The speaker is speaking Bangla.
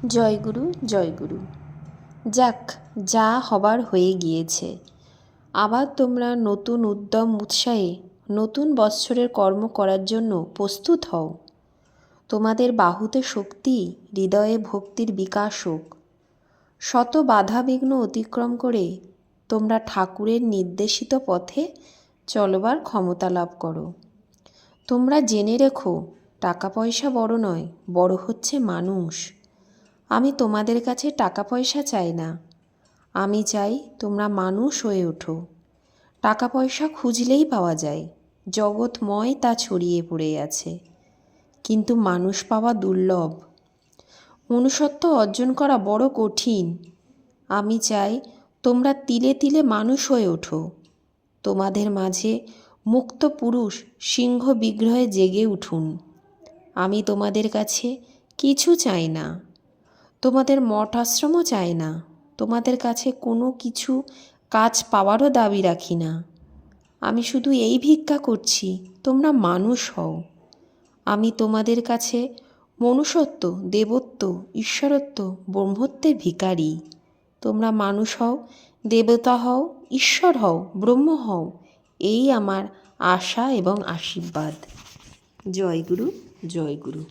জয়গুরু জয়গুরু। যাক, যা হবার হয়ে গিয়েছে। আবার তোমরা নতুন উদ্যম উৎসাহে নতুন বৎসরের কর্ম করার জন্য প্রস্তুত হও। তোমাদের বাহুতে শক্তি, হৃদয়ে ভক্তির বিকাশ হোক। শত বাধা বিঘ্ন অতিক্রম করে তোমরা ঠাকুরের নির্দেশিত পথে চলবার ক্ষমতা লাভ করো। তোমরা জেনে রেখো, টাকা পয়সা বড় নয়, বড় হচ্ছে মানুষ। আমি তোমাদের কাছে টাকা পয়সা চাই না, আমি চাই তোমরা মানুষ হয়ে ওঠো। টাকা পয়সা খুঁজলেই পাওয়া যায়, জগৎময় তা ছড়িয়ে পড়ে আছে, কিন্তু মানুষ পাওয়া দুর্লভ। মনুষ্যত্ব অর্জন করা বড় কঠিন। আমি চাই তোমরা তিলে তিলে মানুষ হয়ে ওঠো। তোমাদের মাঝে মুক্ত পুরুষ সিংহ বিগ্রহে জেগে উঠুন। আমি তোমাদের কাছে কিছু চাই না, তোমাদের মঠ আশ্রমও চাই না, তোমাদের কাছে কোনো কিছু কাজ পাওয়ারও দাবি রাখি না। আমি শুধু এই ভিক্ষা করছি, তোমরা মানুষ হও। আমি তোমাদের কাছে মনুষ্যত্ব, দেবত্ব, ঈশ্বরত্ব, ব্রহ্মত্বের ভিখারি। তোমরা মানুষ হও, দেবতা হও, ঈশ্বর হও, ব্রহ্ম হও, এই আমার আশা এবং আশীর্বাদ। জয়গুরু জয়গুরু।